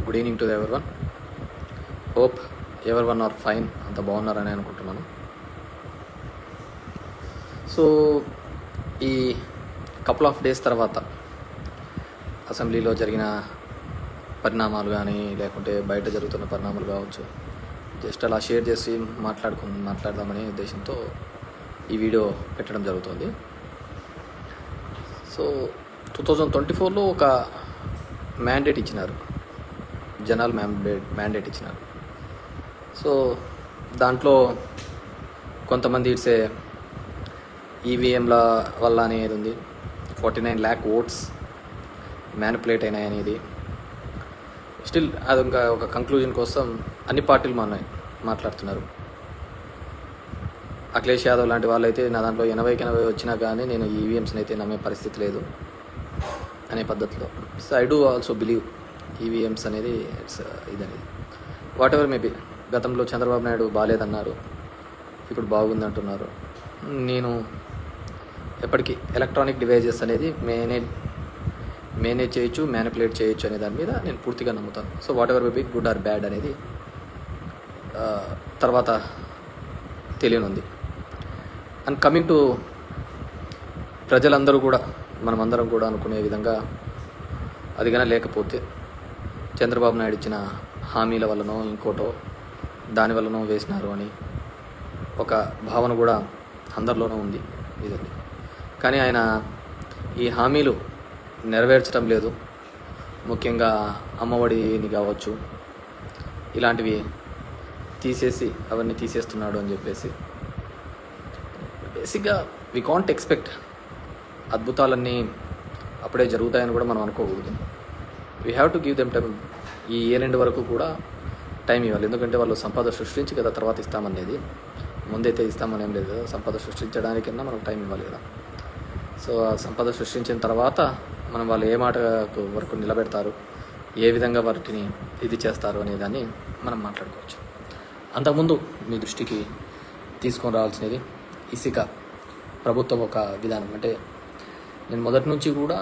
Good evening to everyone. Hope everyone are fine, అంత బాగున్నారని అనుకుంటున్నాను. సో ఈ కపుల్ ఆఫ్ డేస్ తర్వాత అసెంబ్లీలో జరిగిన పరిణామాలు కానీ లేకుంటే బయట జరుగుతున్న పరిణామాలు కావచ్చు, జస్ట్ అలా షేర్ చేసి మాట్లాడదామనే ఉద్దేశంతో ఈ వీడియో పెట్టడం జరుగుతుంది. సో 2024లో ఒక మ్యాండేట్ ఇచ్చినారు, జనరల్ మ్యాండేట్ ఇచ్చినారు. సో దాంట్లో కొంతమంది ఇట్సే ఈవీఎంల వల్ల అనేది ఉంది, 49 lakh ఓట్స్ మ్యానిపులేట్ అయినాయి అనేది. స్టిల్ అది ఇంకా ఒక కంక్లూజన్ కోసం అన్ని పార్టీలు మాట్లాడుతున్నారు. అఖిలేష్ యాదవ్ లాంటి వాళ్ళు అయితే నా దాంట్లో 80 వచ్చినా కానీ నేను ఈవీఎంస్ని అయితే నమ్మే పరిస్థితి లేదు అనే పద్ధతిలో. So I do also believe EVMs అనేది ఇట్స్ ఇదనేది వాట్ ఎవర్ మేబీ. గతంలో చంద్రబాబు నాయుడు బాగాలేదన్నారు, ఇప్పుడు బాగుంది అంటున్నారు. నేను ఎప్పటికీ ఎలక్ట్రానిక్ డివైజెస్ అనేది మేనేజ్ చేయొచ్చు, మ్యానిపులేట్ చేయొచ్చు అనే దాని మీద నేను పూర్తిగా నమ్ముతాను. So what ever maybe good or bad అనేది తర్వాత తెలియనుంది. అండ్ కమింగ్ టు ప్రజలందరూ కూడా, మనమందరం కూడా అనుకునే విధంగా అది కానీ లేకపోతే చంద్రబాబు నాయుడు ఇచ్చిన హామీల వల్లనో ఇంకోటో దాని వల్లనో వేసినారు అని ఒక భావన కూడా అందరిలోనూ ఉంది ఇదండి. కానీ ఆయన ఈ హామీలు నెరవేర్చడం లేదు. ముఖ్యంగా అమ్మఒడిని కావచ్చు, ఇలాంటివి అవన్నీ తీసేస్తున్నాడు అని చెప్పేసి బేసిక్గా వీ కాంట్ ఎక్స్పెక్ట్ అద్భుతాలన్నీ అప్పుడే జరుగుతాయని కూడా మనం అనుకోకూడదు. We have to give them time. ఈ ఇయర్ ఎండ్ వరకు కూడా టైం ఇవ్వాలి. ఎందుకంటే వాళ్ళు సంపద సృష్టించి కదా తర్వాత ఇస్తామనేది, ముందైతే ఇస్తామని ఏం లేదు కదా. సంపద సృష్టించడానికన్నా మనకు టైం ఇవ్వాలి కదా. సో ఆ సంపద సృష్టించిన తర్వాత మనం వాళ్ళు ఏ మాట వరకు నిలబెడతారు, ఏ విధంగా వాటిని ఇది చేస్తారు అనే దాన్ని మనం మాట్లాడుకోవచ్చు. అంతకుముందు మీ దృష్టికి తీసుకొని రావాల్సినది ఇసుక ప్రభుత్వం ఒక విధానం. అంటే నేను మొదటి నుంచి కూడా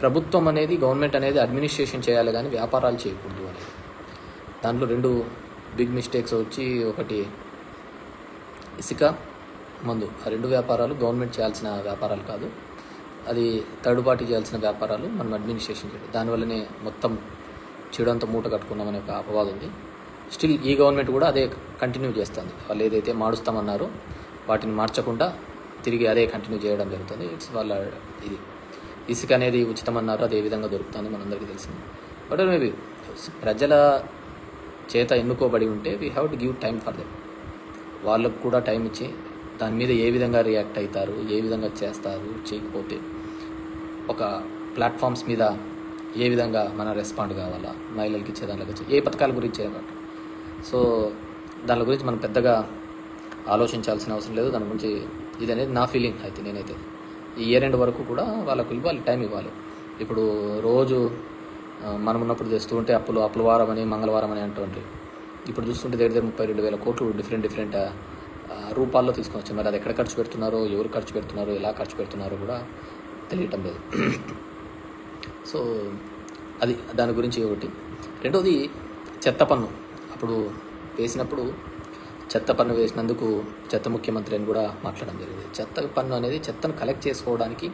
ప్రభుత్వం అనేది, గవర్నమెంట్ అనేది అడ్మినిస్ట్రేషన్ చేయాలి కానీ వ్యాపారాలు చేయకూడదు అనేది. దాంట్లో 2 బిగ్ మిస్టేక్స్ వచ్చి, ఒకటి ఇసుక, మందు. ఆ 2 వ్యాపారాలు గవర్నమెంట్ చేయాల్సిన వ్యాపారాలు కాదు, అది థర్డ్ పార్టీ చేయాల్సిన వ్యాపారాలు మనం అడ్మినిస్ట్రేషన్ చేయాలి. దానివల్లనే మొత్తం చెడంతా మూట కట్టుకున్నామనే ఒక అపవాదం ఉంది. స్టిల్ ఈ గవర్నమెంట్ కూడా అదే కంటిన్యూ చేస్తుంది. వాళ్ళు ఏదైతే మారుస్తామన్నారో వాటిని మార్చకుండా తిరిగి అదే కంటిన్యూ చేయడం జరుగుతుంది. ఇట్స్ వాళ్ళ ఇది. ఇసుక అనేది ఉచితమన్నారు, అది ఏ విధంగా దొరుకుతుంది మనందరికీ తెలిసింది. బట్ మేబీ ప్రజల చేత ఎన్నుకోబడి ఉంటే we have to give time for them. వాళ్ళకు కూడా టైం ఇచ్చి దాని మీద ఏ విధంగా రియాక్ట్ అవుతారు, ఏ విధంగా చేస్తారు, చేయకపోతే ఒక ప్లాట్ఫామ్స్ మీద ఏ విధంగా మనం రెస్పాండ్ కావాలా, మహిళలకి ఇచ్చే దానిలో వచ్చి ఏ పథకాల గురించి అన్నమాట. సో దాని గురించి మనం పెద్దగా ఆలోచించాల్సిన అవసరం లేదు. దాని గురించి ఇది అనేది నా ఫీలింగ్. అయితే నేనైతే ఈ ఇయర్ ఎండ్ వరకు కూడా వాళ్ళకు ఇవ్వాలి, టైం ఇవ్వాలి. ఇప్పుడు రోజు మనం ఉన్నప్పుడు తెస్తూ ఉంటే అప్పుల వారం అని, మంగళవారం అని అంటుంటే, ఇప్పుడు చూస్తుంటే దగ్గర 32,000 కోట్లు డిఫరెంట్ రూపాల్లో తీసుకొచ్చారు. మరి అది ఎక్కడ ఖర్చు పెడుతున్నారో, ఎవరు ఖర్చు పెడుతున్నారో, ఎలా ఖర్చు పెడుతున్నారో కూడా తెలియటం లేదు. సో అది దాని గురించి ఒకటి. రెండోది చెత్త పన్ను. అప్పుడు వేసినప్పుడు చెత్త పన్ను వేసినందుకు చెత్త ముఖ్యమంత్రి అని కూడా మాట్లాడడం జరిగింది. చెత్త పన్ను అనేది చెత్తను కలెక్ట్ చేసుకోవడానికి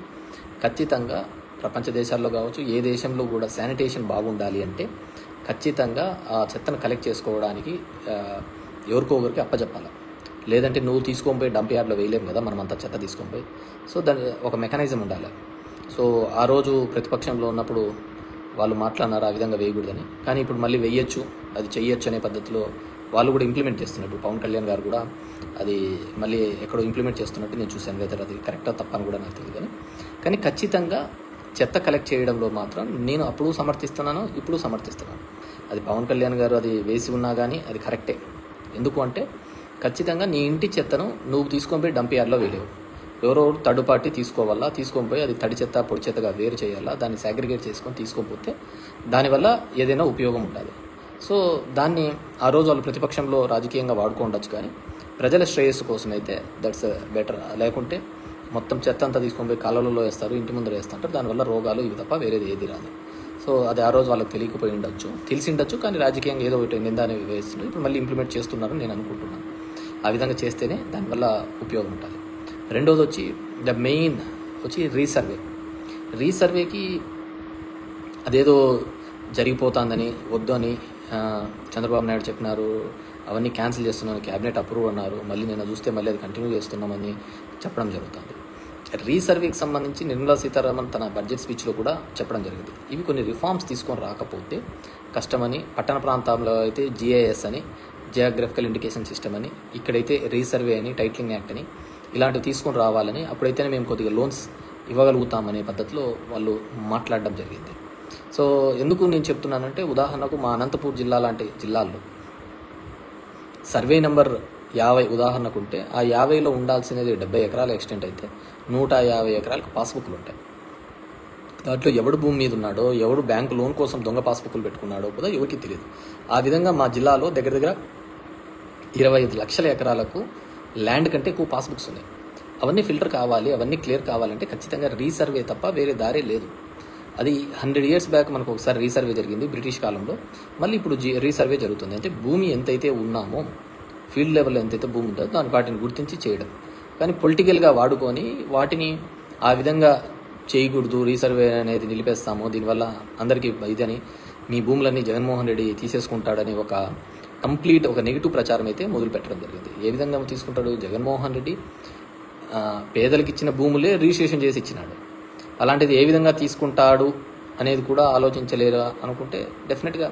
ఖచ్చితంగా ప్రపంచ దేశాల్లో కావచ్చు, ఏ దేశంలో కూడా శానిటేషన్ బాగుండాలి అంటే ఖచ్చితంగా ఆ చెత్తను కలెక్ట్ చేసుకోవడానికి ఎవరికొకరికి అప్పచెప్పాలి. లేదంటే నువ్వు తీసుకొని పోయి డంప్ యార్డ్లో వేయలేము కదా, మనం అంతా చెత్త తీసుకొని పోయి. సో దాని ఒక మెకానిజం ఉండాలి. సో ఆ రోజు ప్రతిపక్షంలో ఉన్నప్పుడు వాళ్ళు మాట్లాడినారు ఆ విధంగా వేయకూడదని. కానీ ఇప్పుడు మళ్ళీ వేయచ్చు, అది చెయ్యొచ్చు అనే పద్ధతిలో వాళ్ళు కూడా ఇంప్లిమెంట్ చేస్తున్నట్టు. పవన్ కళ్యాణ్ గారు కూడా అది మళ్ళీ ఎక్కడో ఇంప్లిమెంట్ చేస్తున్నట్టు నేను చూశాను. వెదర్ అది కరెక్టా తప్పని కూడా నాకు తెలియదు. కానీ ఖచ్చితంగా చెత్త కలెక్ట్ చేయడంలో మాత్రం నేను అప్పుడు సమర్థిస్తున్నాను, ఇప్పుడు సమర్థిస్తున్నాను. అది పవన్ కళ్యాణ్ గారు అది వేసి ఉన్నా కానీ అది కరెక్టే. ఎందుకు అంటే ఖచ్చితంగా నీ ఇంటి చెత్తను నువ్వు తీసుకొని పోయి డంప్ యార్డ్లో వేయలేవు. ఎవరో థర్డ్ పార్టీ తీసుకోవాలా, తీసుకొని పోయి అది తడి చెత్త పొడి చెత్తగా వేరు చేయాలా, దాన్ని సాగ్రిగేట్ చేసుకొని తీసుకోకపోతే దానివల్ల ఏదైనా ఉపయోగం ఉంటుంది. సో దాన్ని ఆ రోజు వాళ్ళు ప్రతిపక్షంలో రాజకీయంగా వాడుకోవచ్చు. కానీ ప్రజల శ్రేయస్సు కోసం అయితే దట్స్ బెటర్. లేకుంటే మొత్తం చెత్త అంతా తీసుకొని పోయి కాలువలలో వేస్తారు, ఇంటి ముందర వేస్తుంటారు. దానివల్ల రోగాలు ఇవి తప్ప వేరేది ఏది రాదు. సో సో అది ఆ రోజు వాళ్ళకి తెలియకపోయి ఉండొచ్చు, తెలిసి ఉండొచ్చు, కానీ రాజకీయంగా ఏదో ఒకటి నింద అనేది వేస్తున్నారు. ఇప్పుడు మళ్ళీ ఇంప్లిమెంట్ చేస్తున్నారని నేను అనుకుంటున్నాను. ఆ విధంగా చేస్తేనే దానివల్ల ఉపయోగం ఉంటుంది. రెండోది వచ్చి ద మెయిన్ వచ్చి రీసర్వేకి అదేదో జరిగిపోతుందని వద్దు అని చంద్రబాబు నాయుడు చెప్పినారు, అవన్నీ క్యాన్సిల్ చేస్తున్నాను, క్యాబినెట్ అప్రూవ్ అన్నారు, మళ్ళీ నేను చూస్తే మళ్ళీ అది కంటిన్యూ చేస్తున్నామని చెప్పడం జరుగుతుంది. రీసర్వేకి సంబంధించి నిర్మలా సీతారామన్ తన బడ్జెట్ స్పీచ్లో కూడా చెప్పడం జరిగింది. ఇవి కొన్ని రిఫార్మ్స్ తీసుకొని రాకపోతే కష్టమని, పట్టణ ప్రాంతాల్లో అయితే GIS అని, జియోగ్రఫికల్ ఇండికేషన్ సిస్టమ్ అని, ఇక్కడైతే రీసర్వే అని, టైటిలింగ్ యాక్ట్ అని ఇలాంటివి తీసుకొని రావాలని, అప్పుడైతేనే మేము కొద్దిగా లోన్స్ ఇవ్వగలుగుతామనే పద్ధతిలో వాళ్ళు మాట్లాడడం జరిగింది. సో ఎందుకు నేను చెప్తున్నానంటే, ఉదాహరణకు మా అనంతపూర్ జిల్లా లాంటి జిల్లాల్లో సర్వే నెంబర్ 50 ఉదాహరణకు ఉంటే ఆ 50లో ఉండాల్సినది 70 ఎకరాల ఎక్స్టెంట్ అయితే 150 ఎకరాలకు పాస్బుక్లు ఉంటాయి. దాంట్లో ఎవడు భూమి మీద ఉన్నాడో, ఎవడు బ్యాంకు లోన్ కోసం దొంగ పాస్బుక్లు పెట్టుకున్నాడో కూడా ఎవరికి తెలియదు. ఆ విధంగా మా జిల్లాలో దగ్గర 25 లక్షల ఎకరాలకు ల్యాండ్ కంటే ఎక్కువ పాస్బుక్స్ ఉన్నాయి. అవన్నీ ఫిల్టర్ కావాలి, అవన్నీ క్లియర్ కావాలంటే ఖచ్చితంగా రీసర్వే తప్ప వేరే దారే లేదు. అది 100 years బ్యాక్ మనకు ఒకసారి రీసర్వే జరిగింది బ్రిటిష్ కాలంలో. మళ్ళీ ఇప్పుడు రీసర్వే జరుగుతుంది. అంటే భూమి ఎంతైతే ఉన్నామో, ఫీల్డ్ లెవెల్లో ఎంతైతే భూమి ఉంటుందో వాటిని గుర్తించి చేయడం. కానీ పొలిటికల్గా వాడుకొని వాటిని ఆ విధంగా చేయకూడదు, రీసర్వే అనేది నిలిపేస్తాము, దీనివల్ల అందరికీ ఇదని, మీ భూములన్నీ జగన్మోహన్ రెడ్డి తీసేసుకుంటాడని ఒక కంప్లీట్ ఒక నెగిటివ్ ప్రచారం అయితే మొదలు పెట్టడం జరిగింది. ఏ విధంగా తీసుకుంటాడు జగన్మోహన్ రెడ్డి? పేదలకు ఇచ్చిన భూములే రిజిస్ట్రేషన్ చేసి ఇచ్చినాడు. అలాంటిది ఏ విధంగా తీసుకుంటాడు అనేది కూడా ఆలోచించలేరు అనుకుంటే డెఫినెట్గా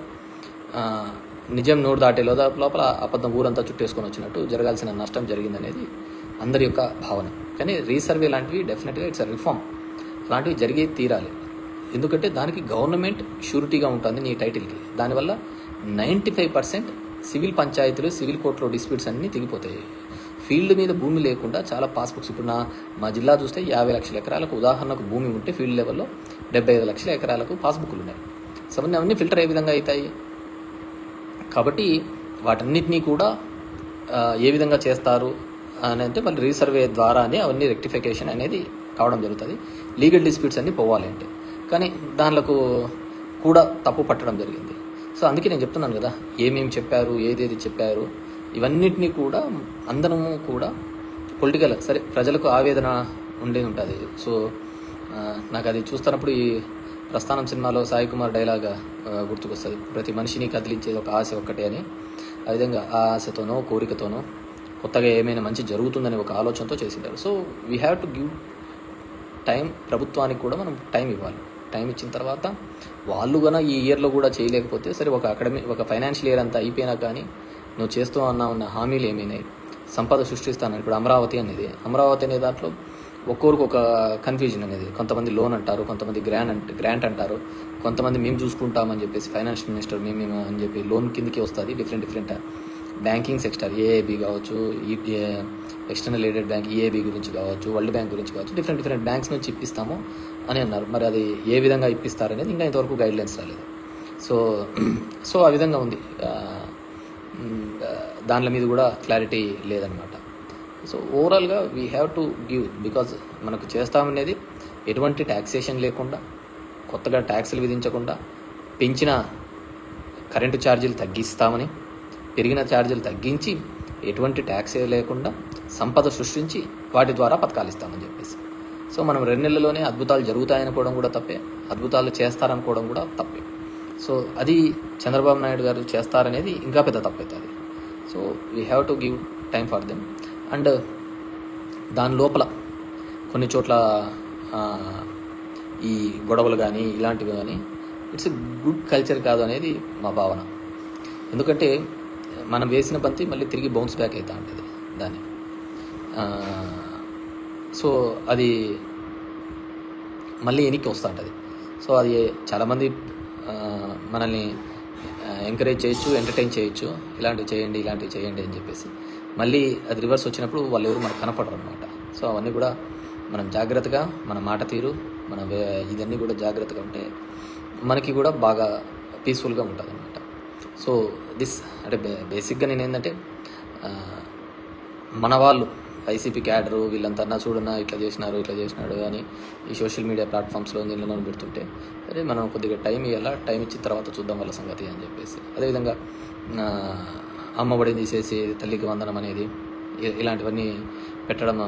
నిజం నోరు దాటే లోపల అబద్ధం ఊరంతా చుట్టేసుకొని వచ్చినట్టు జరగాల్సిన నష్టం జరిగిందనేది అందరి యొక్క భావన. కానీ రీసర్వే లాంటివి డెఫినెట్గా ఇట్స్ అ రిఫార్మ్, అలాంటివి జరిగే తీరాలి. ఎందుకంటే దానికి గవర్నమెంట్ షూరిటీగా ఉంటుంది నీ టైటిల్కి. దానివల్ల 95% సివిల్ పంచాయతీలు, సివిల్ కోర్టులో డిస్ప్యూట్స్ అన్నీ తెగిపోతాయి. ఫీల్డ్ మీద భూమి లేకుండా చాలా పాస్బుక్స్, ఇప్పుడు మా జిల్లా చూస్తే 50 లక్షల ఎకరాలకు ఉదాహరణకు భూమి ఉంటే ఫీల్డ్ లెవెల్లో 75 లక్షల ఎకరాలకు పాస్బుక్లు ఉన్నాయి. సో అవన్నీ ఫిల్టర్ ఏ విధంగా అవుతాయి? కాబట్టి వాటన్నిటినీ కూడా ఏ విధంగా చేస్తారు అని అంటే మళ్ళీ రీసర్వే ద్వారానే అవన్నీ రెక్టిఫికేషన్ అనేది కావడం జరుగుతుంది. లీగల్ డిస్ప్యూట్స్ అన్నీ పోవాలి అంటే, కానీ దానిలకు కూడా తప్పు పట్టడం జరిగింది. సో అందుకే నేను చెప్తున్నాను కదా, ఏమేమి చెప్పారు, ఏదేది చెప్పారు, ఇవన్నిటినీ కూడా అందరము కూడా పొలిటికల్, సరే ప్రజలకు ఆవేదన ఉండే ఉంటుంది. సో నాకు అది చూస్తున్నప్పుడు ఈ ప్రస్థానం సినిమాలో సాయి కుమార్ డైలాగ్ గుర్తుకొస్తుంది, ప్రతి మనిషిని కదిలించేది ఒక ఆశ ఒక్కటే అని. ఆ విధంగా ఆ ఆశతోనో కోరికతోనో కొత్తగా ఏమైనా మంచి జరుగుతుందని ఒక ఆలోచనతో చేసింటారు. So we have to give time, ప్రభుత్వానికి కూడా మనం టైం ఇవ్వాలి. టైం ఇచ్చిన తర్వాత వాళ్ళు కూడా ఈ ఇయర్లో కూడా చేయలేకపోతే సరే, ఒక ఫైనాన్షియల్ ఇయర్ అంతా అయిపోయినా కానీ నువ్వు చేస్తూ ఉన్న హామీలు ఏమైనాయి, సంపద సృష్టిస్తాను. ఇప్పుడు అమరావతి అనే దాంట్లో ఒక్కొరికి ఒక కన్ఫ్యూజన్ అనేది, కొంతమంది లోన్ అంటారు, కొంతమంది గ్రాంట్ అంటారు, కొంతమంది మేము చూసుకుంటామని చెప్పేసి ఫైనాన్స్ మినిస్టర్ మేము అని చెప్పి లోన్ కిందకి వస్తుంది. డిఫరెంట్ బ్యాంకింగ్ సెక్టర్, ఏఐబి కావచ్చు, ఎక్స్టర్నల్ ఎయిడెడ్ బ్యాంక్ EAB గురించి కావచ్చు, వరల్డ్ బ్యాంక్ గురించి కావచ్చు, డిఫరెంట్ బ్యాంక్స్ నుంచి ఇప్పిస్తాము అని అన్నారు. మరి అది ఏ విధంగా ఇప్పిస్తారనేది ఇంకా ఇంతవరకు గైడ్లైన్స్ రాలేదు. సో ఆ విధంగా ఉంది. దానిల మీద కూడా క్లారిటీ లేదనమాట. సో ఓవరాల్గా we have to give, because మనకు చేస్తామనేది ఎటువంటి ట్యాక్సేషన్ లేకుండా, కొత్తగా ట్యాక్సులు విధించకుండా, పెంచిన కరెంటు ఛార్జీలు తగ్గిస్తామని, పెరిగిన ఛార్జీలు తగ్గించి, ఎటువంటి ట్యాక్స్ లేకుండా సంపద సృష్టించి వాటి ద్వారా పథకాలు ఇస్తామని చెప్పేసి. సో మనం 2 నెలల్లోనే అద్భుతాలు జరుగుతాయనుకోవడం కూడా తప్పే, అద్భుతాలు చేస్తారనుకోవడం కూడా తప్పే. సో అది చంద్రబాబు నాయుడు గారు చేస్తారనేది ఇంకా పెద్ద తప్పవుతుంది. So we have to give time for them. And దాని లోపల కొన్ని చోట్ల ఈ గొడవలు కానీ ఇలాంటివి కానీ ఇట్స్ ఎ గుడ్ కల్చర్ కాదు అనేది మా భావన. ఎందుకంటే మనం వేసిన బంతి మళ్ళీ తిరిగి బౌన్స్ బ్యాక్ అవుతూ ఉంటుంది దాన్ని. సో అది మళ్ళీ వెనక్కి వస్తూ ఉంటుంది. సో అది చాలామంది మనల్ని ఎంకరేజ్ చేయొచ్చు, ఎంటర్టైన్ చేయొచ్చు, ఇలాంటివి చేయండి అని చెప్పేసి. మళ్ళీ అది రివర్స్ వచ్చినప్పుడు వాళ్ళు ఎవరు మనకు కనపడరు అనమాట. సో అవన్నీ కూడా మనం జాగ్రత్తగా, మన మాట తీరు, మన ఇదన్నీ కూడా జాగ్రత్తగా ఉంటే మనకి కూడా బాగా పీస్ఫుల్గా ఉంటుంది అనమాట. సో అంటే బేసిక్గా నేను ఏంటంటే, మన వాళ్ళు వైసీపీ క్యాడరు వీళ్ళంతా అన్నా చూడన్నా ఇట్లా చేసినాడు అని ఈ సోషల్ మీడియా ప్లాట్ఫామ్స్లో దీనిలో పెడుతుంటే అదే మనం కొద్దిగా టైం ఇవ్వాలా, టైం ఇచ్చిన తర్వాత చూద్దాం వాళ్ళ సంగతి అని చెప్పేసి. అదేవిధంగా అమ్మఒడి తీసేసి తల్లికి వందనం అనేది ఇలాంటివన్నీ పెట్టడం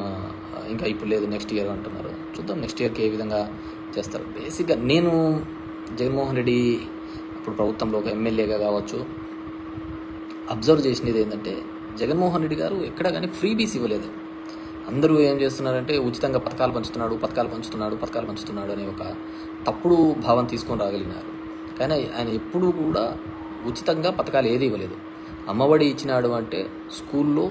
ఇంకా ఇప్పుడు లేదు, నెక్స్ట్ ఇయర్ అంటున్నారు. చూద్దాం నెక్స్ట్ ఇయర్కి ఏ విధంగా చేస్తారు. బేసిక్గా నేను జగన్మోహన్ రెడ్డి ఇప్పుడు ప్రభుత్వంలో ఒక ఎమ్మెల్యేగా కావచ్చు అబ్జర్వ్ చేసినది ఏంటంటే జగన్మోహన్ రెడ్డి గారు ఎక్కడ కానీ ఫ్రీబీస్ ఇవ్వలేదు. అందరూ ఏం చేస్తున్నారంటే ఉచితంగా పథకాలు పంచుతున్నాడు అనే ఒక తప్పుడు భావం తీసుకొని రాగలిగినారు. కానీ ఆయన ఎప్పుడూ కూడా ఉచితంగా పథకాలు ఏది ఇవ్వలేదు. అమ్మఒడి ఇచ్చినాడు అంటే స్కూల్లో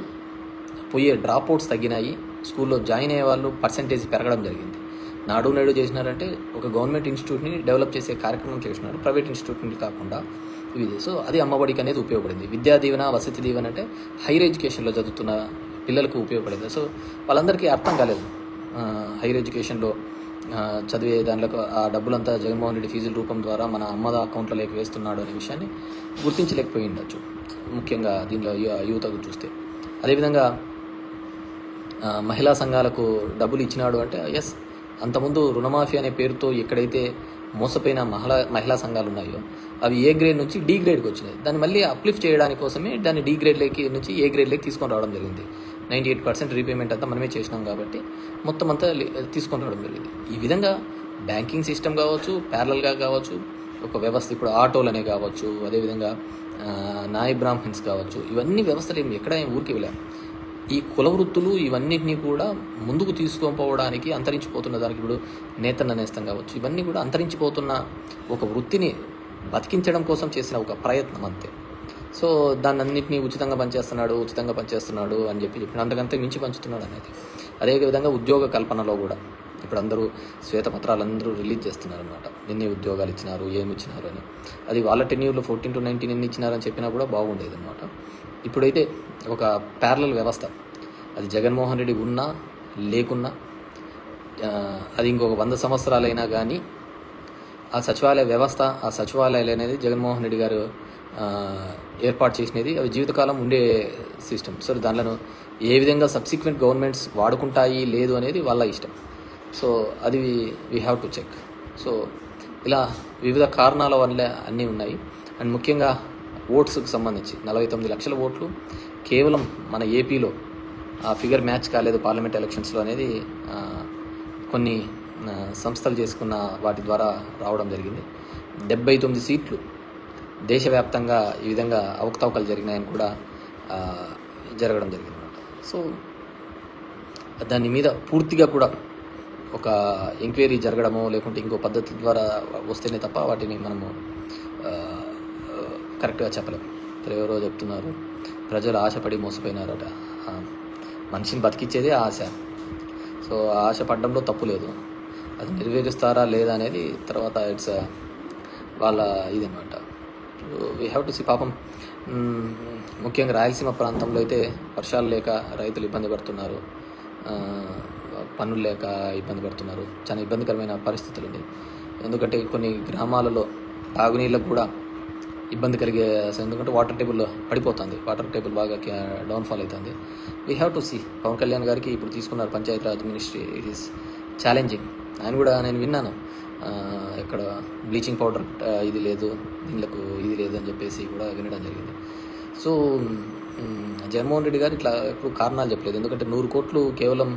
పోయే డ్రాప్ అవుట్స్ తగ్గినాయి, స్కూల్లో జాయిన్ అయ్యే వాళ్ళు పర్సంటేజ్ పెరగడం జరిగింది. నాడు నేడు చేసినారంటే ఒక గవర్నమెంట్ ఇన్స్టిట్యూట్ని డెవలప్ చేసే కార్యక్రమం చేసినారు, ప్రైవేట్ ఇన్స్టిట్యూట్ని కాకుండా ఇది. సో అది అమ్మఒడికి అనేది ఉపయోగపడింది. విద్యా దీవెన, వసతి దీవెన అంటే హైయర్ ఎడ్యుకేషన్లో చదువుతున్న పిల్లలకు ఉపయోగపడింది. సో వాళ్ళందరికీ అర్థం కాలేదు హైయర్ ఎడ్యుకేషన్లో చదివే దాంట్లో ఆ డబ్బులంతా జగన్మోహన్ రెడ్డి ఫీజుల రూపం ద్వారా మన అమ్మ అకౌంట్లోకి వేస్తున్నాడు అనే విషయాన్ని గుర్తించలేకపోయి ఉండొచ్చు, ముఖ్యంగా దీనిలో యువతకు చూస్తే. అదేవిధంగా మహిళా సంఘాలకు డబ్బులు ఇచ్చినాడు అంటే ఎస్, అంతకుముందు రుణమాఫీ అనే పేరుతో ఎక్కడైతే మోసపోయిన మహిళా సంఘాలు ఉన్నాయో అవి ఏ గ్రేడ్ నుంచి డి గ్రేడ్కి వచ్చినాయి. దాన్ని మళ్ళీ అప్లిఫ్ట్ చేయడానికి కోసమే దాన్ని డి గ్రేడ్లోకి నుంచి ఏ గ్రేడ్లోకి తీసుకొని రావడం జరిగింది. 98% రీపేమెంట్ అంతా మనమే చేసినాం కాబట్టి మొత్తం అంతా తీసుకొని రావడం జరిగింది. ఈ విధంగా బ్యాంకింగ్ సిస్టమ్ కావచ్చు, ప్యారలల్గా కావచ్చు, ఒక వ్యవస్థ ఇప్పుడు ఆటోలనే కావచ్చు, అదేవిధంగా నాయ్ బ్రాహ్మణ్స్ కావచ్చు, ఇవన్నీ వ్యవస్థలు ఎక్కడ ఊరికి వెళ్ళాం. ఈ కుల వృత్తులు ఇవన్నిటినీ కూడా ముందుకు తీసుకొని అంతరించిపోతున్న దానికి ఇప్పుడు నేతన్న కావచ్చు, ఇవన్నీ కూడా అంతరించిపోతున్న ఒక వృత్తిని బతికించడం కోసం చేసిన ఒక ప్రయత్నం అంతే. సో దాన్ని అన్నింటినీ ఉచితంగా పనిచేస్తున్నాడు అని చెప్పిన అంతకంతే మించి పంచుతున్నాడు అనేది. అదేవిధంగా ఉద్యోగ కల్పనలో కూడా ఇప్పుడు అందరూ శ్వేతపత్రాలు అందరూ రిలీజ్ చేస్తున్నారు అనమాట, ఎన్ని ఉద్యోగాలు ఇచ్చినారు, ఏమి ఇచ్చినారు అని. అది వాళ్ళ టెన్యూర్లో 14 to 19 ఎన్ని ఇచ్చినారని చెప్పినా కూడా బాగుండేది అనమాట. ఇప్పుడైతే ఒక ప్యారలల్ వ్యవస్థ, అది జగన్మోహన్ రెడ్డి ఉన్నా లేకున్నా, అది ఇంకొక 100 సంవత్సరాలైనా కానీ ఆ సచివాలయ వ్యవస్థ, ఆ సచివాలయాలు అనేది జగన్మోహన్ రెడ్డి గారు ఏర్పాటు చేసినది, అవి జీవితకాలం ఉండే సిస్టమ్. సో దానిలో ఏ విధంగా సబ్సిక్వెంట్ గవర్నమెంట్స్ వాడుకుంటాయి లేదు అనేది వాళ్ళ ఇష్టం. సో అది we have to check. So ఇలా వివిధ కారణాల వల్ల అన్నీ ఉన్నాయి. అండ్ ముఖ్యంగా ఓట్స్కి సంబంధించి 49 లక్షల ఓట్లు కేవలం మన ఏపీలో ఆ ఫిగర్ మ్యాచ్ కాలేదు పార్లమెంట్ ఎలక్షన్స్లో అనేది కొన్ని సంస్థలు చేసుకున్న వాటి ద్వారా రావడం జరిగింది. 79 సీట్లు దేశవ్యాప్తంగా ఈ విధంగా అవకతవకలు జరిగినాయని కూడా జరగడం జరిగింది అన్నమాట. సో దాని మీద పూర్తిగా కూడా ఒక ఎంక్వైరీ జరగడమో లేకుంటే ఇంకో పద్ధతి ద్వారా వస్తేనే తప్ప వాటిని మనము కరెక్ట్గా చెప్పలేము. ఎవరో చెప్తున్నారు ప్రజలు ఆశపడి మోసపోయినారట. మనిషిని బతికించేదే ఆశ. సో ఆశ పడడంలో తప్పు లేదు, అది నెరవేరుస్తారా లేదా అనేది తర్వాత ఇట్స్ వాళ్ళ ఇది అనమాట. We have to see. పాపం ముఖ్యంగా రాయలసీమ ప్రాంతంలో అయితే వర్షాలు లేక రైతులు ఇబ్బంది పడుతున్నారు, పనులు లేక ఇబ్బంది పడుతున్నారు. చాలా ఇబ్బందికరమైన పరిస్థితులు ఉంది. ఎందుకంటే కొన్ని గ్రామాలలో తాగునీళ్ళకు కూడా ఇబ్బంది కలిగే, ఎందుకంటే వాటర్ టేబుల్ పడిపోతుంది, వాటర్ టేబుల్ బాగా డౌన్ఫాల్ అవుతుంది. We have to see. Pawan Kalyan గారికి ఇప్పుడు తీసుకున్నారు Panchayati Raj ministry, it is challenging. ఆయన కూడా నేను విన్నాను ఇక్కడ బ్లీచింగ్ పౌడర్ ఇది లేదు, దీనికి ఇది లేదు అని చెప్పేసి కూడా వినడం జరిగింది. సో జగన్మోహన్ రెడ్డి గారు ఇట్లా ఎప్పుడు కారణాలు చెప్పలేదు. ఎందుకంటే 100 కోట్లు కేవలం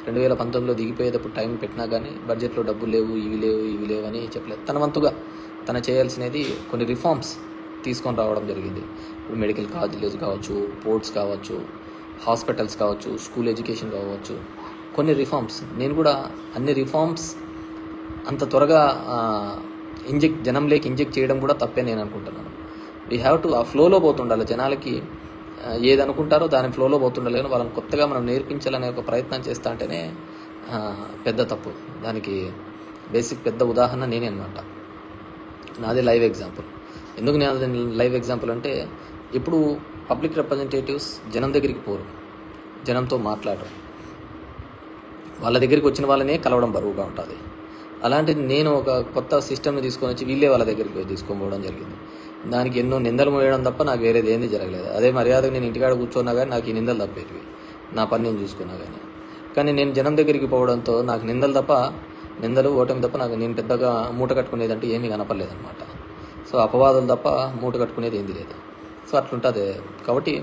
2019లో దిగిపోయేటప్పుడు టైం పెట్టినా కానీ బడ్జెట్లో డబ్బులు లేవు, ఇవి లేవు అని చెప్పలేదు. తన వంతుగా తను చేయాల్సినది కొన్ని రిఫార్మ్స్ తీసుకొని రావడం జరిగింది. ఇప్పుడు మెడికల్ కాలేజెస్ కావచ్చు, పోర్ట్స్ కావచ్చు, హాస్పిటల్స్ కావచ్చు, స్కూల్ ఎడ్యుకేషన్ కావచ్చు, కొన్ని రిఫార్మ్స్. నేను కూడా అన్ని రిఫార్మ్స్ అంత త్వరగా జనంలోకి ఇంజెక్ట్ చేయడం కూడా తప్పే నేను అనుకుంటున్నాను. వీ హ్యావ్ టు ఆ ఫ్లోలో పోతుండాలి. జనాలకి ఏది అనుకుంటారో దాని ఫ్లోలో పోతుండాలి. కానీ వాళ్ళని కొత్తగా మనం నేర్పించాలనే ఒక ప్రయత్నం చేస్తా అంటేనే పెద్ద తప్పు. దానికి బేసిక్ పెద్ద ఉదాహరణ నేనే అనమాట. నాది లైవ్ ఎగ్జాంపుల్. ఎందుకు నేను లైవ్ ఎగ్జాంపుల్ అంటే, ఇప్పుడు పబ్లిక్ రిప్రజెంటేటివ్స్ జనం దగ్గరికి పోరు, జనంతో మాట్లాడరు, వాళ్ళ దగ్గరికి వచ్చిన వాళ్ళనే కలవడం బరువుగా ఉంటుంది. అలాంటిది నేను ఒక కొత్త సిస్టమ్ని తీసుకొని వచ్చి వీళ్ళే వాళ్ళ దగ్గరికి తీసుకొని పోవడం జరిగింది. దానికి ఎన్నో నిందలు మోయడం తప్ప నాకు వేరేది ఏంది జరగలేదు. అదే మర్యాదగా నేను ఇంటికాడ కూర్చున్నా కానీ నాకు ఈ నిందలు తప్పేటివి. నా పని నేను చూసుకున్నా కానీ నేను జనం దగ్గరికి పోవడంతో నాకు నిందలు ఓటమి తప్ప నాకు నేను పెద్దగా మూట కట్టుకునేదంటే ఏమీ కనపడలేదన్నమాట. సో అపవాదాలు తప్ప మూట కట్టుకునేది ఏంది లేదు. సో అట్లుంటుంది. కాబట్టి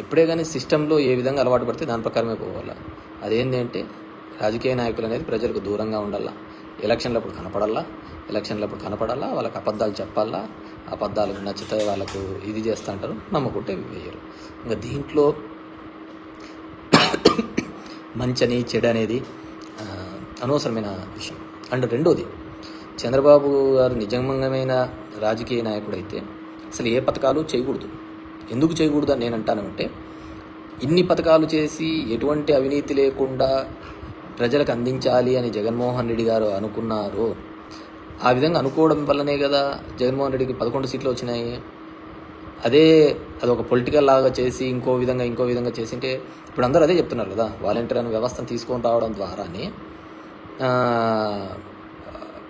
ఎప్పుడే కానీ సిస్టంలో ఏ విధంగా అలవాటు పడితే దాని ప్రకారమే పోవాలా. అదేంటి అంటే రాజకీయ నాయకులు అనేది ప్రజలకు దూరంగా ఉండాలా, ఎలక్షన్లప్పుడు కనపడాలా, వాళ్ళకి అబద్ధాలు చెప్పాలా, అబద్ధాలకు నచ్చితే వాళ్ళకు ఇది చేస్తూ అంటారు, నమ్ముకుంటే వేయరు. ఇంకా దీంట్లో మంచని చెడు అనేది అనవసరమైన విషయం. అండ్ రెండోది, చంద్రబాబు గారు నిజమైన రాజకీయ నాయకుడు అయితే అసలు ఏ పథకాలు చేయకూడదు. ఎందుకు చేయకూడదు అని నేను అంటానంటే, ఇన్ని పథకాలు చేసి ఎటువంటి అవినీతి లేకుండా ప్రజలకు అందించాలి అని జగన్మోహన్ రెడ్డి గారు అనుకున్నారు. ఆ విధంగా అనుకోవడం వల్లనే కదా జగన్మోహన్ రెడ్డికి 11 సీట్లు వచ్చినాయి. అదొక పొలిటికల్ లాగా చేసి ఇంకో విధంగా చేసింటే ఇప్పుడు అందరూ అదే చెప్తున్నారు కదా, వాలంటీర్ అనే వ్యవస్థను తీసుకొని రావడం ద్వారానే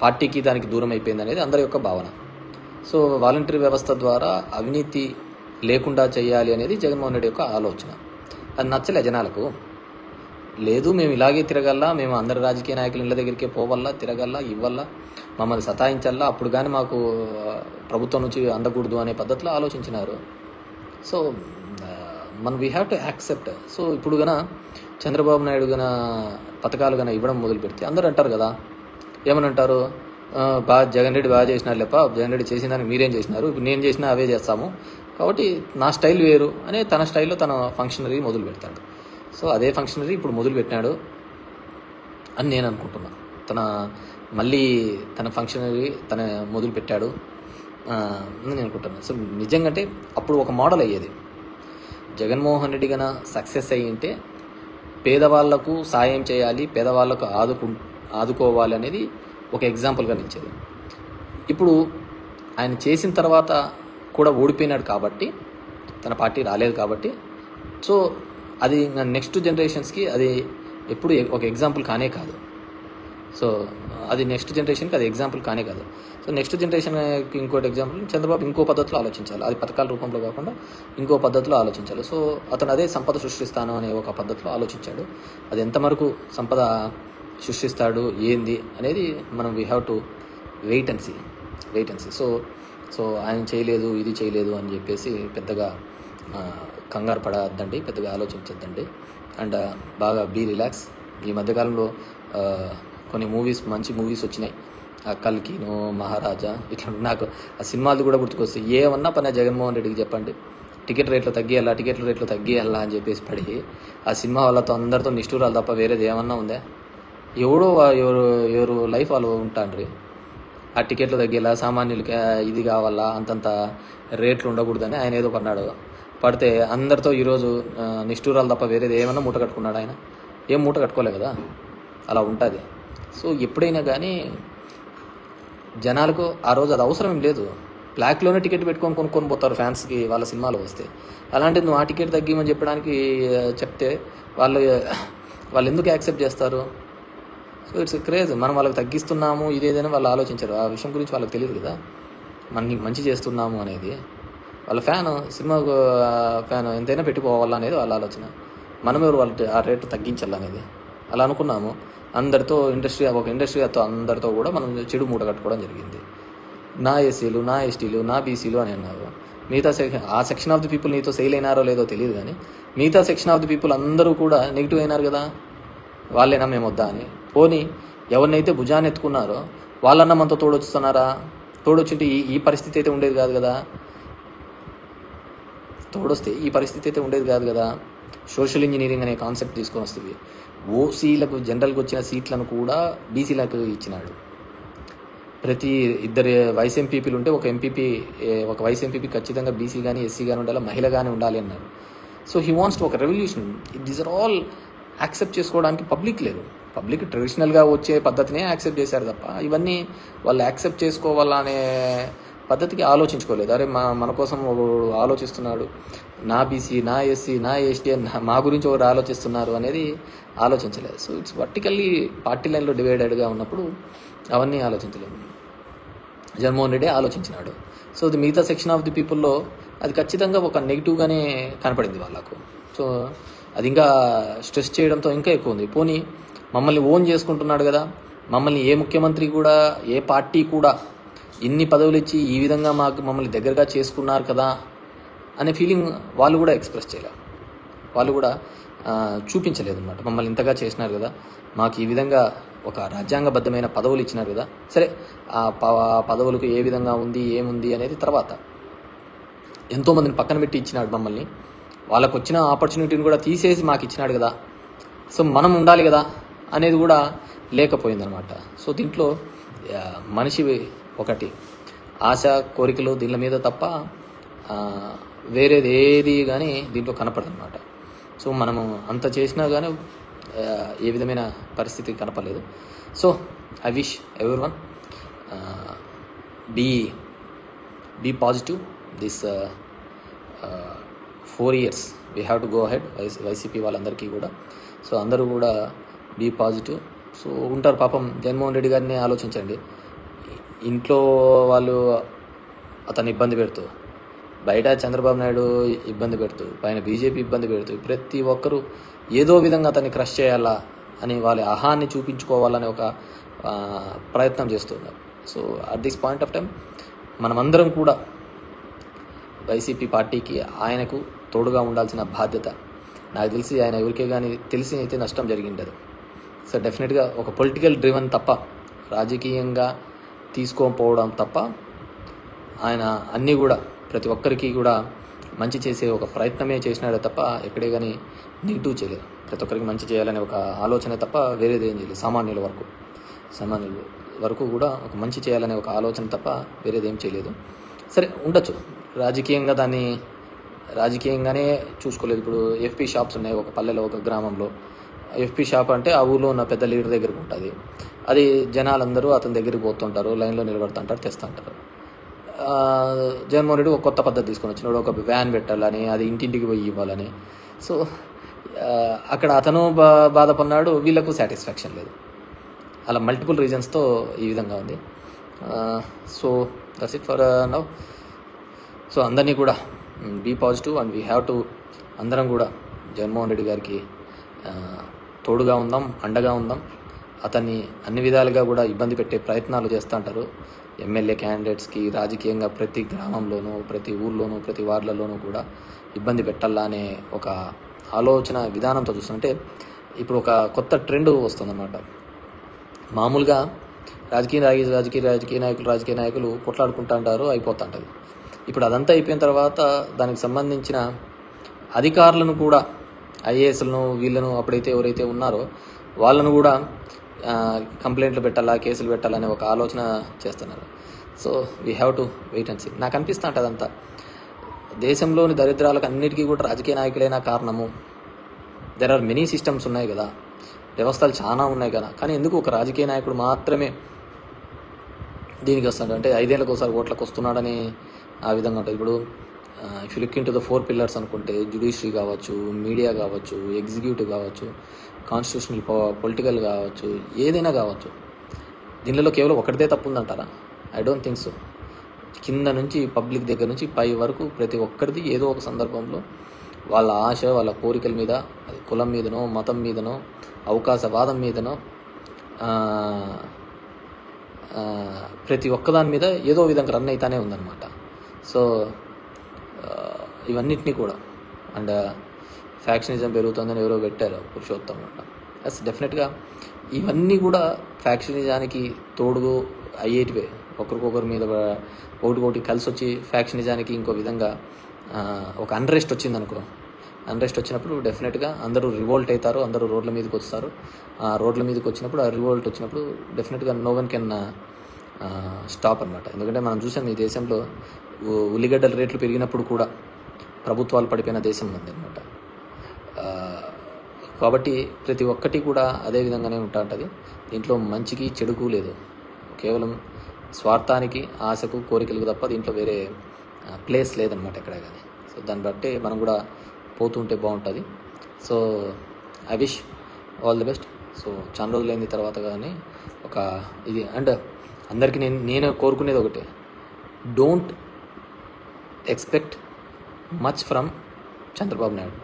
పార్టీకి దానికి దూరం అయిపోయింది అనేది అందరి యొక్క భావన. సో వాలంటీర్ వ్యవస్థ ద్వారా అవినీతి లేకుండా చేయాలి అనేది జగన్మోహన్ రెడ్డి యొక్క ఆలోచన. అది నచ్చలే జనాలకు. లేదు మేము ఇలాగే తిరగల్లా, మేము అందరి రాజకీయ నాయకుల ఇళ్ళ దగ్గరికే పోవల్లా, తిరగల్లా, ఇవ్వల్లా, మమ్మల్ని సతాయించల్లా, అప్పుడు కానీ మాకు ప్రభుత్వం నుంచి అందకూడదు అనే పద్ధతిలో ఆలోచించినారు. So we have to accept. So ఇప్పుడు గన చంద్రబాబు నాయుడు గన పథకాలు గన ఇవ్వడం మొదలు పెడితే అందరూ అంటారు కదా, ఏమని అంటారు, జగన్ రెడ్డి బాగా చేసినారు లేప, జగన్ రెడ్డి చేసిన దానికి మీరేం చేసినారు, ఇప్పుడు నేను చేసినా అవే చేస్తాము, కాబట్టి నా స్టైల్ వేరు అనే తన స్టైల్లో తన ఫంక్షనరీ మొదలు పెడతాడు. సో అదే ఫంక్షనరీ ఇప్పుడు మొదలు పెట్టినాడు అని నేను అనుకుంటున్నా. మళ్ళీ తన ఫంక్షనరీ మొదలు పెట్టాడు అని నేను అనుకుంటున్నాను. సో నిజంగా అంటే అప్పుడు ఒక మోడల్ అయ్యేది. జగన్మోహన్ రెడ్డి కన్నా సక్సెస్ అయ్యింటే పేదవాళ్లకు సాయం చేయాలి, పేదవాళ్లకు ఆదుకోవాలి అనేది ఒక ఎగ్జాంపుల్గా నిలిచేది. ఇప్పుడు ఆయన చేసిన తర్వాత కూడా ఓడిపోయినాడు కాబట్టి, తన పార్టీ రాలేదు కాబట్టి, సో అది నెక్స్ట్ జనరేషన్స్కి అది ఎప్పుడు ఒక ఎగ్జాంపుల్ కానే కాదు. సో అది నెక్స్ట్ జనరేషన్కి అది ఎగ్జాంపుల్ కానే కాదు. సో నెక్స్ట్ జనరేషన్కి ఇంకోటి ఎగ్జాంపుల్, చంద్రబాబు ఇంకో పద్ధతిలో ఆలోచించాలి. అది పథకాల రూపంలో కాకుండా ఇంకో పద్ధతిలో ఆలోచించాలి. సో అతను అదే సంపద సృష్టిస్తాను అనే ఒక పద్ధతిలో ఆలోచించాడు. అది ఎంతవరకు సంపద సృష్టిస్తాడు ఏంది అనేది మనం we have to wait and see. So ఆయన చేయలేదు, ఇది చేయలేదు అని చెప్పేసి పెద్దగా కంగారు పడద్దండి, పెద్దగా ఆలోచించద్దండి. అండ్ బాగా బీ రిలాక్స్. ఈ మధ్యకాలంలో కొన్ని మంచి మూవీస్ వచ్చినాయి, కల్కిను, మహారాజా, ఇట్లా. నాకు ఆ సినిమాలు కూడా గుర్తుకొస్తాయి. ఏమన్నా పని జగన్మోహన్ రెడ్డికి చెప్పండి, టికెట్ రేట్లు తగ్గియాలా అని చెప్పేసి పడి ఆ సినిమా వాళ్ళతో అందరితో నిష్ఠూరాలు తప్ప వేరేది ఏమన్నా ఉందా? ఎవరు లైఫ్ వాళ్ళు ఉంటాండ్రి. ఆ టికెట్లు తగ్గేలా, సామాన్యులకి ఇది కావాలా, అంతంత రేట్లు ఉండకూడదని ఆయన ఏదో పడినాడు. పడితే అందరితో ఈరోజు నిష్ఠూరాలు తప్ప వేరేది ఏమన్నా మూట కట్టుకున్నాడు. ఆయన ఏం మూట కట్టుకోలే కదా, అలా ఉంటుంది. సో ఎప్పుడైనా కానీ జనాలకు ఆ రోజు అది అవసరం లేదు. బ్లాక్లోనే టికెట్ పెట్టుకొని కొనుక్కొని పోతారు ఫ్యాన్స్కి వాళ్ళ సినిమాలు వస్తే. అలాంటిది నువ్వు ఆ టికెట్ తగ్గిమని చెప్పడానికి చెప్తే వాళ్ళు ఎందుకు యాక్సెప్ట్ చేస్తారు? So it's craze. మనం వాళ్ళకి తగ్గిస్తున్నాము ఇదేదైనా వాళ్ళు ఆలోచించారు. ఆ విషయం గురించి వాళ్ళకి తెలియదు కదా, మనకి మంచి చేస్తున్నాము అనేది. వాళ్ళ సినిమా ఫ్యాన్ ఎంతైనా పెట్టుకోవాలా అనేది వాళ్ళ ఆలోచన. మనమెవరు వాళ్ళు ఆ రేటు తగ్గించాలనేది అలా అనుకున్నాము. అందరితో ఒక ఇండస్ట్రీతో అందరితో కూడా మనం చెడు మూట కట్టుకోవడం జరిగింది. నా ఎస్సీలు, నా ఎస్టీలు, నా బీసీలు అని అన్నారు. మిగతా ఆ సెక్షన్ ఆఫ్ ది పీపుల్ నీతో సెయిల్ అయినారో లేదో తెలియదు, కానీ మిగతా సెక్షన్ ఆఫ్ ది పీపుల్ అందరూ కూడా నెగిటివ్ అయినారు కదా, వాళ్ళేనా మేము వద్దా అని. పోనీ ఎవరినైతే భుజాన్ని ఎత్తుకున్నారో వాళ్ళన్నా మనతో తోడొస్తున్నారా? తోడొచ్చింటే ఈ పరిస్థితి అయితే ఉండేది కాదు కదా. తోడొస్తే ఈ పరిస్థితి అయితే ఉండేది కాదు కదా. సోషల్ ఇంజనీరింగ్ అనే కాన్సెప్ట్ తీసుకొని వస్తుంది. ఓసీలకు జనరల్కి వచ్చిన సీట్లను కూడా బీసీలకు ఇచ్చినాడు. ప్రతి ఇద్దరు వైస్ ఎంపీపీలు ఉంటే ఒక వైస్ ఎంపీపీ ఖచ్చితంగా బీసీ కానీ ఎస్సీ కానీ ఉండాలి, మహిళ కానీ ఉండాలి అన్నారు. సో హీ వాంట్స్ టు ఒక revolution. These are all accept చేసుకోవడానికి పబ్లిక్ లేదు. పబ్లిక్ ట్రెడిషనల్గా వచ్చే పద్ధతినే యాక్సెప్ట్ చేశారు తప్ప ఇవన్నీ వాళ్ళు యాక్సెప్ట్ చేసుకోవాలనే పద్ధతికి ఆలోచించుకోలేదు. అరే మన కోసం ఒకడు ఆలోచిస్తున్నాడు, నా బీసీ, నా ఎస్సీ, నా ఎస్టీ అని మా గురించి ఒకరు ఆలోచిస్తున్నారు అనేది ఆలోచించలేదు. సో ఇట్స్ వర్టికల్లీ పార్టీ లైన్లో డివైడెడ్గా ఉన్నప్పుడు అవన్నీ ఆలోచించలేదు. జగన్మోహన్ రెడ్డి ఆలోచించినాడు. సో ది మిగతా సెక్షన్ ఆఫ్ ది పీపుల్లో అది ఖచ్చితంగా ఒక నెగిటివ్గానే కనపడింది వాళ్ళకు. సో అది ఇంకా స్ట్రెస్ చేయడంతో ఇంకా ఎక్కువ ఉంది. పోనీ మమ్మల్ని ఓన్ చేసుకుంటున్నాడు కదా, మమ్మల్ని ఏ ముఖ్యమంత్రి కూడా ఏ పార్టీ కూడా ఇన్ని పదవులు ఇచ్చి ఈ విధంగా మమ్మల్ని దగ్గరగా చేసుకున్నారు కదా అనే ఫీలింగ్ వాళ్ళు కూడా ఎక్స్ప్రెస్ చేయలేదు, వాళ్ళు కూడా చూపించలేదు అనమాట. మమ్మల్ని ఇంతగా చేసినారు కదా, మాకు ఈ విధంగా ఒక రాజ్యాంగబద్ధమైన పదవులు ఇచ్చినారు కదా, సరే ఆ పదవులకు ఏ విధంగా ఉంది ఏముంది అనేది తర్వాత, ఎంతోమందిని పక్కన పెట్టి ఇచ్చినాడు మమ్మల్ని, వాళ్ళకు వచ్చిన ఆపర్చునిటీని కూడా తీసేసి మాకు ఇచ్చినాడు కదా, సో మనం ఉండాలి కదా అనేది కూడా లేకపోయిందనమాట. సో దీంట్లో మనిషి ఒకటి ఆశ కోరికలు దీని మీద తప్ప వేరేది ఏది కానీ దీంట్లో కనపడదన్నమాట. సో మనము అంత చేసినా కానీ ఏ విధమైన పరిస్థితి కనపడలేదు. So I wish everyone be positive. This 4 years we have to go ahead, YCP వాళ్ళందరికీ కూడా. సో అందరూ కూడా బీ పాజిటివ్. సో ఉంటారు పాపం జగన్మోహన్ రెడ్డి గారిని ఆలోచించండి, ఇంట్లో వాళ్ళు అతన్ని ఇబ్బంది పెడుతూ, బయట చంద్రబాబు నాయుడు ఇబ్బంది పెడుతూ, పైన బీజేపీ ఇబ్బంది పెడుతూ, ప్రతి ఒక్కరూ ఏదో విధంగా అతన్ని క్రష్ చేయాలా అని వాళ్ళ అహాన్ని చూపించుకోవాలని ఒక ప్రయత్నం చేస్తున్నారు. So at this point of time మనమందరం కూడా వైసీపీ పార్టీకి ఆయనకు తోడుగా ఉండాల్సిన బాధ్యత. నాకు తెలిసి ఆయన ఎవరికే కానీ తెలిసి అయితే నష్టం జరిగిండదు. సో డెఫినెట్గా ఒక పొలిటికల్ డ్రివన్ తప్ప, రాజకీయంగా తీసుకోకపోవడం తప్ప ఆయన అన్నీ కూడా ప్రతి ఒక్కరికి కూడా మంచి చేసే ఒక ప్రయత్నమే చేసినాడే తప్ప ఎక్కడే కానీ నెగిటివ్ చేయలేదు. ప్రతి ఒక్కరికి మంచి చేయాలనే ఒక ఆలోచన తప్ప వేరేది ఏం చేయలేదు. సామాన్యుల వరకు కూడా ఒక మంచి చేయాలనే ఒక ఆలోచన తప్ప వేరేది ఏం చేయలేదు. సరే ఉండొచ్చు, రాజకీయంగా దాన్ని రాజకీయంగానే చూసుకోలేదు. ఇప్పుడు ఎఫ్పీ షాప్స్ ఉన్నాయి ఒక పల్లెలో, ఒక గ్రామంలో. ఎఫ్పీ షాప్ అంటే ఆ ఊళ్ళో ఉన్న పెద్ద లీడర్ దగ్గరకు ఉంటుంది. అది జనాలందరూ అతని దగ్గరికి పోతుంటారు, లైన్లో నిలబడుతుంటారు, తెస్తుంటారు. జగన్మోహన్ రెడ్డి ఒక కొత్త పద్ధతి తీసుకొని వచ్చినాడు, ఒక వ్యాన్ పెట్టాలని, అది ఇంటింటికి పోయి ఇవ్వాలని. సో అక్కడ అతను బాధపడినాడు, వీళ్ళకు సాటిస్ఫాక్షన్ లేదు. అలా మల్టిపుల్ రీజన్స్తో ఈ విధంగా ఉంది. So that's it for now. So అందరినీ కూడా be positive and we have to, అందరం కూడా జగన్మోహన్ రెడ్డి గారికి తోడుగా ఉందాం, అండగా ఉందాం. అతన్ని అన్ని విధాలుగా కూడా ఇబ్బంది పెట్టే ప్రయత్నాలు చేస్తూ ఉంటారు ఎమ్మెల్యే క్యాండిడేట్స్కి. రాజకీయంగా ప్రతి గ్రామంలోనూ, ప్రతి ఊర్లోనూ, ప్రతి వార్డులలోనూ కూడా ఇబ్బంది పెట్టాలా అనే ఒక ఆలోచన విధానంతో చూస్తుంటే ఇప్పుడు ఒక కొత్త ట్రెండ్ వస్తుందన్నమాట. మామూలుగా రాజకీయ నాయకులు కొట్లాడుకుంటూ ఉంటారు, అయిపోతుంటుంది. ఇప్పుడు అదంతా అయిపోయిన తర్వాత దానికి సంబంధించిన అధికారులను కూడా, ఐఏఎస్లను, వీళ్ళను అప్పుడైతే ఎవరైతే ఉన్నారో వాళ్ళను కూడా కంప్లైంట్లు పెట్టాలా, కేసులు పెట్టాలనే ఒక ఆలోచన చేస్తున్నారు. So we have to wait and see. నాకు అనిపిస్తూ ఉంటుంది అదంతా దేశంలోని దరిద్రాలకు అన్నిటికీ కూడా రాజకీయ నాయకులైనా కారణము. దెర్ ఆర్ మెనీ సిస్టమ్స్ ఉన్నాయి కదా, వ్యవస్థలు చాలా ఉన్నాయి కదా, కానీ ఎందుకు ఒక రాజకీయ నాయకుడు మాత్రమే దీనికి వస్తాడు అంటే 5 ఏళ్ళకి ఒకసారి ఓట్లకు వస్తున్నాడని ఆ విధంగా ఉంటుంది. ఇప్పుడు if you look in to the 4 pillars అనుకుంటే జ్యుడిషియరీ కావచ్చు, మీడియా కావచ్చు, ఎగ్జిక్యూటివ్ కావచ్చు, కాన్స్టిట్యూషనల్ పొలిటికల్ కావచ్చు, ఏదైనా కావచ్చు, దీనిలో కేవలం ఒకటిదే తప్పు ఉందంటారా? I don't think so. కింద నుంచి పబ్లిక్ దగ్గర నుంచి పై వరకు ప్రతి ఒక్కరిది ఏదో ఒక సందర్భంలో వాళ్ళ ఆశ, వాళ్ళ కోరికల మీద, అది కులం మీదనో, మతం మీదనో, అవకాశవాదం మీదనో, ప్రతి ఒక్కదాని మీద ఏదో విధంగా రన్ అవుతానే ఉందన్నమాట. సో ఇవన్నిటినీ కూడా అండ్ ఫ్యాక్షనిజం పెరుగుతుందని ఎవరో పెట్టారు పురుషోత్తం అంట. ఎస్, డెఫినెట్గా ఇవన్నీ కూడా ఫ్యాక్షనిజానికి తోడుగు అయ్యేటివే. ఒకరికొకరి మీద ఒకటి కలిసి వచ్చి ఫ్యాక్షనిజానికి ఇంకో విధంగా ఒక అన్రెస్ట్ వచ్చిందనుకో, అన్రెస్ట్ వచ్చినప్పుడు డెఫినెట్గా అందరూ రివోల్ట్ అవుతారు, అందరూ రోడ్ల మీదకి వస్తారు. ఆ రోడ్ల మీదకి వచ్చినప్పుడు, ఆ రివోల్ట్ వచ్చినప్పుడు డెఫినెట్గా నో వన్ కెన్ స్టాప్ అనమాట. ఎందుకంటే మనం చూసాం ఈ దేశంలో ఉల్లిగడ్డల రేట్లు పెరిగినప్పుడు కూడా ప్రభుత్వాలు పడిపోయిన దేశం ఉంది అనమాట. కాబట్టి ప్రతి ఒక్కటి కూడా అదే విధంగానే ఉంటుంది. దీంట్లో మంచికి చెడుకు లేదు, కేవలం స్వార్థానికి, ఆశకు, కోరికలకు తప్ప దీంట్లో వేరే ప్లేస్ లేదనమాట ఎక్కడ కానీ. సో దాన్ని బట్టి మనం కూడా పోతుంటే బాగుంటుంది. So I wish all the best. So చాలా రోజులైన తర్వాత కానీ ఒక ఇది అండ్ అందరికీ నేను కోరుకునేది ఒకటే, don't expect much from Chandrababu Naidu.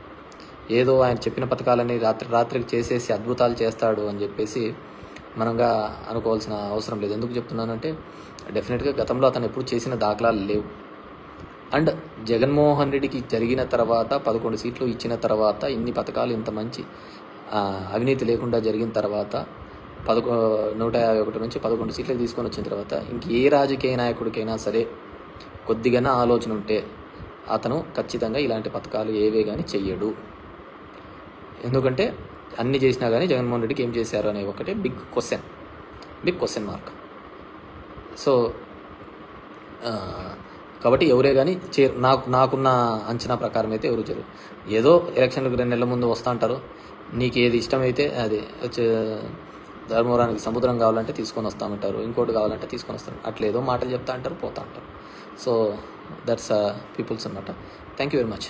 ఏదో ఆయన చెప్పిన పథకాలని రాత్రికి చేసేసి అద్భుతాలు చేస్తాడు అని చెప్పేసి మనంగా అనుకోవాల్సిన అవసరం లేదు. ఎందుకు చెప్తున్నానంటే డెఫినెట్గా గతంలో అతను ఎప్పుడు చేసిన దాఖలాలు లేవు. అండ్ జగన్మోహన్ రెడ్డికి జరిగిన తర్వాత 11 సీట్లు ఇచ్చిన తర్వాత ఇన్ని పథకాలు ఇంత మంచి అవినీతి లేకుండా జరిగిన తర్వాత 151 నుంచి 11 సీట్లకు తీసుకొని వచ్చిన తర్వాత ఏ రాజకీయ నాయకుడికైనా సరే కొద్దిగానే ఆలోచన ఉంటే అతను ఖచ్చితంగా ఇలాంటి పథకాలు ఏవే కానీ చెయ్యడు. ఎందుకంటే అన్ని చేసినా కానీ జగన్మోహన్ రెడ్డికి ఏం చేశారు అనే ఒకటే బిగ్ క్వశ్చన్ మార్క్. సో కాబట్టి ఎవరే కానీ నాకున్న అంచనా ప్రకారం అయితే ఎవరు చేయరు. ఏదో ఎలక్షన్లకు 2 నెలల ముందు వస్తూ ఉంటారు, నీకు ఏది ఇష్టమైతే అది ధర్మవరానికి సముద్రం కావాలంటే తీసుకొని వస్తామంటారు, ఇంకోటి కావాలంటే తీసుకొని వస్తారు, అట్లా ఏదో మాటలు చెప్తా అంటారు, పోతా అంటారు. సో దట్స్ పీపుల్స్ అన్నమాట. Thank you very much.